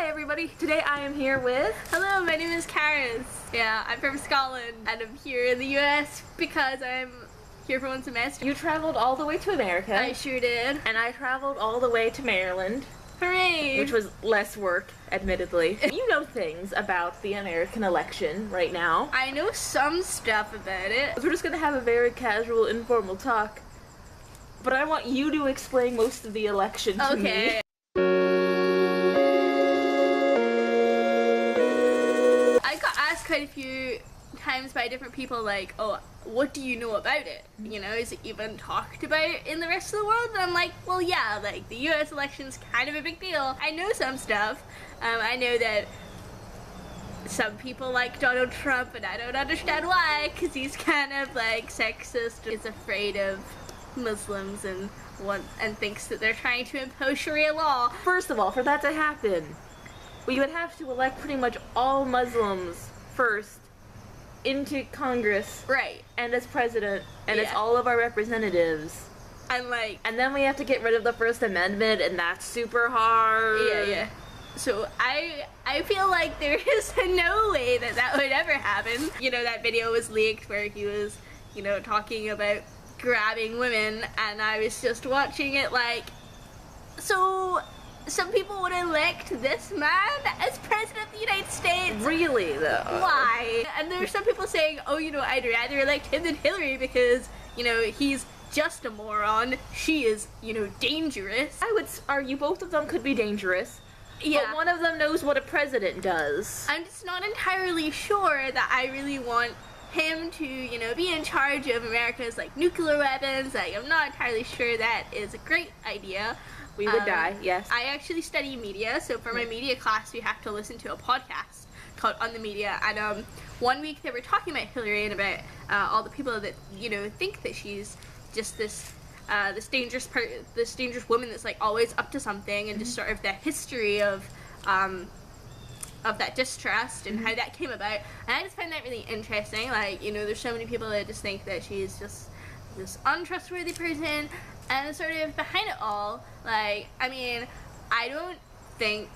everybody. Today I am here with... Hello, my name is Carys. Yeah, I'm from Scotland and I'm here in the US because I'm here for one semester. You traveled all the way to America. I sure did. And I traveled all the way to Maryland. Hooray! Which was less work, admittedly. You know things about the American election right now. I know some stuff about it. We're just gonna have a very casual, informal talk. But I want you to explain most of the election to me. Okay. I got asked quite a few times by different people, like, oh, what do you know about it? You know, is it even talked about in the rest of the world? And I'm like, well, yeah, like, the US election's kind of a big deal. I know some stuff. I know that some people like Donald Trump, and I don't understand why, because he's kind of, like, sexist, is afraid of Muslims and thinks that they're trying to impose Sharia law. First of all, for that to happen, we would have to elect pretty much all Muslims first into Congress, right, and as president, and as all of our representatives, and like, and then we have to get rid of the First Amendment, and that's super hard. Yeah. So I feel like there is no way that would ever happen. You know, that video was leaked where he was, you know, talking about grabbing women, and I was just watching it like, so some people would elect this man as president of the United States? Really, though? Why? And there are some people saying, oh, you know, I'd rather elect him than Hillary because, you know, he's just a moron. She is, you know, dangerous. I would argue both of them could be dangerous. Yeah. But one of them knows what a president does. I'm just not entirely sure that I really want him to, you know, be in charge of America's, like, nuclear weapons. Like, I'm not entirely sure that is a great idea. We would die, yes. I actually study media, so for my media class we have to listen to a podcast called On the Media, and one week they were talking about Hillary and about all the people that, you know, think that she's just this dangerous woman that's, like, always up to something, and just sort of the history of that distrust and how that came about. And I just find that really interesting. Like, you know, there's so many people that just think that she's just this untrustworthy person, and sort of behind it all, like, I mean, I think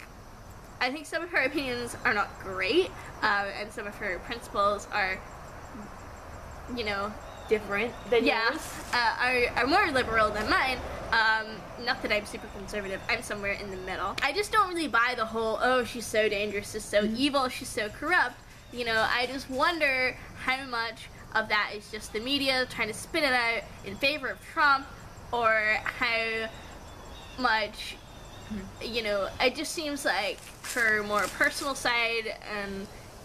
some of her opinions are not great, and some of her principles are, you know, different than yours. Are more liberal than mine. Not that I'm super conservative, I'm somewhere in the middle. I just don't really buy the whole, oh, she's so dangerous, she's so evil, she's so corrupt. You know, I just wonder how much of that is just the media trying to spin it out in favor of Trump, or how much, you know, it just seems like her more personal side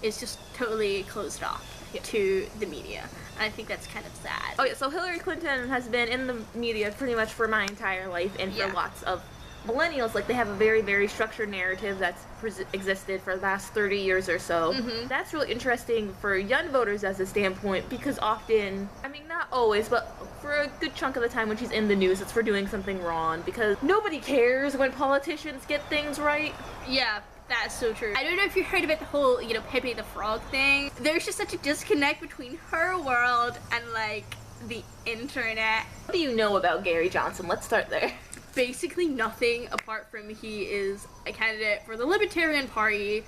is just totally closed off to the media. And I think that's kind of sad. Oh yeah, so Hillary Clinton has been in the media pretty much for my entire life, and for lots of millennials, like, they have a very, very structured narrative that's existed for the last 30 years or so. That's really interesting for young voters as a standpoint, because often, I mean, not always, but for a good chunk of the time when she's in the news, it's for doing something wrong, because nobody cares when politicians get things right. Yeah, that's so true. I don't know if you heard about the whole, you know, Pepe the Frog thing. There's just such a disconnect between her world and, like, the internet. What do you know about Gary Johnson? Let's start there. Basically nothing, apart from he is a candidate for the Libertarian Party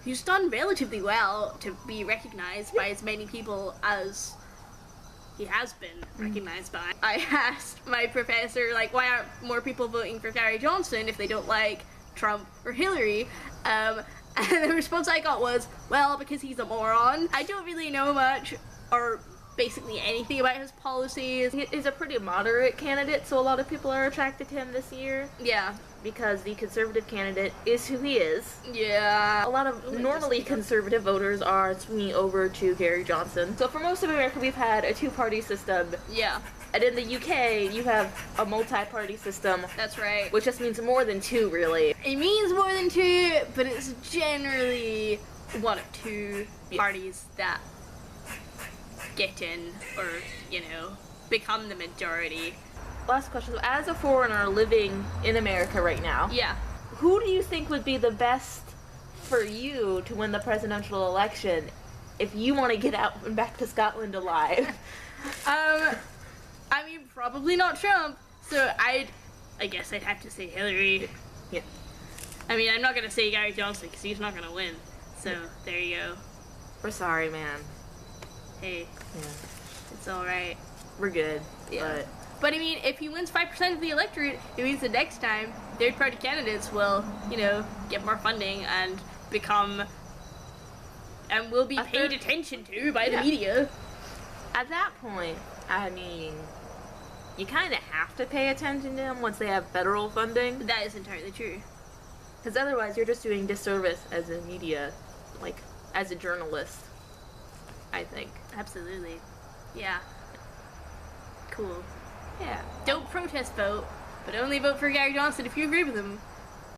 who's done relatively well to be recognized by as many people as he has been recognized by. I asked my professor, like, why aren't more people voting for Gary Johnson if they don't like Trump or Hillary? And the response I got was, well, because he's a moron. I don't really know much, or basically anything about his policies. He's a pretty moderate candidate, so a lot of people are attracted to him this year. Yeah. Because the conservative candidate is who he is. Yeah. A lot of normally conservative voters are swinging over to Gary Johnson. So for most of America, we've had a two-party system. Yeah. And in the UK, you have a multi-party system. That's right. Which just means more than two, really. It means more than two, but it's generally one of two parties that get in, or, you know, become the majority. Last question. So as a foreigner living in America right now, who do you think would be the best for you to win the presidential election if you want to get out and back to Scotland alive? I mean, probably not Trump, so I guess I'd have to say Hillary. Yeah. I mean, I'm not gonna say Gary Johnson because he's not gonna win. So there you go. We're sorry, man. Hey, Yeah. it's all right. We're good. Yeah. But I mean, if he wins 5% of the electorate, it means the next time third-party candidates will, you know, get more funding and become, and will be paid attention to by the media. At that point, I mean, you kind of have to pay attention to them once they have federal funding. That is entirely true. Because otherwise, you're just doing disservice as a media, like, as a journalist, I think. Absolutely. Yeah. Cool. Yeah. Don't protest vote, but only vote for Gary Johnson if you agree with him.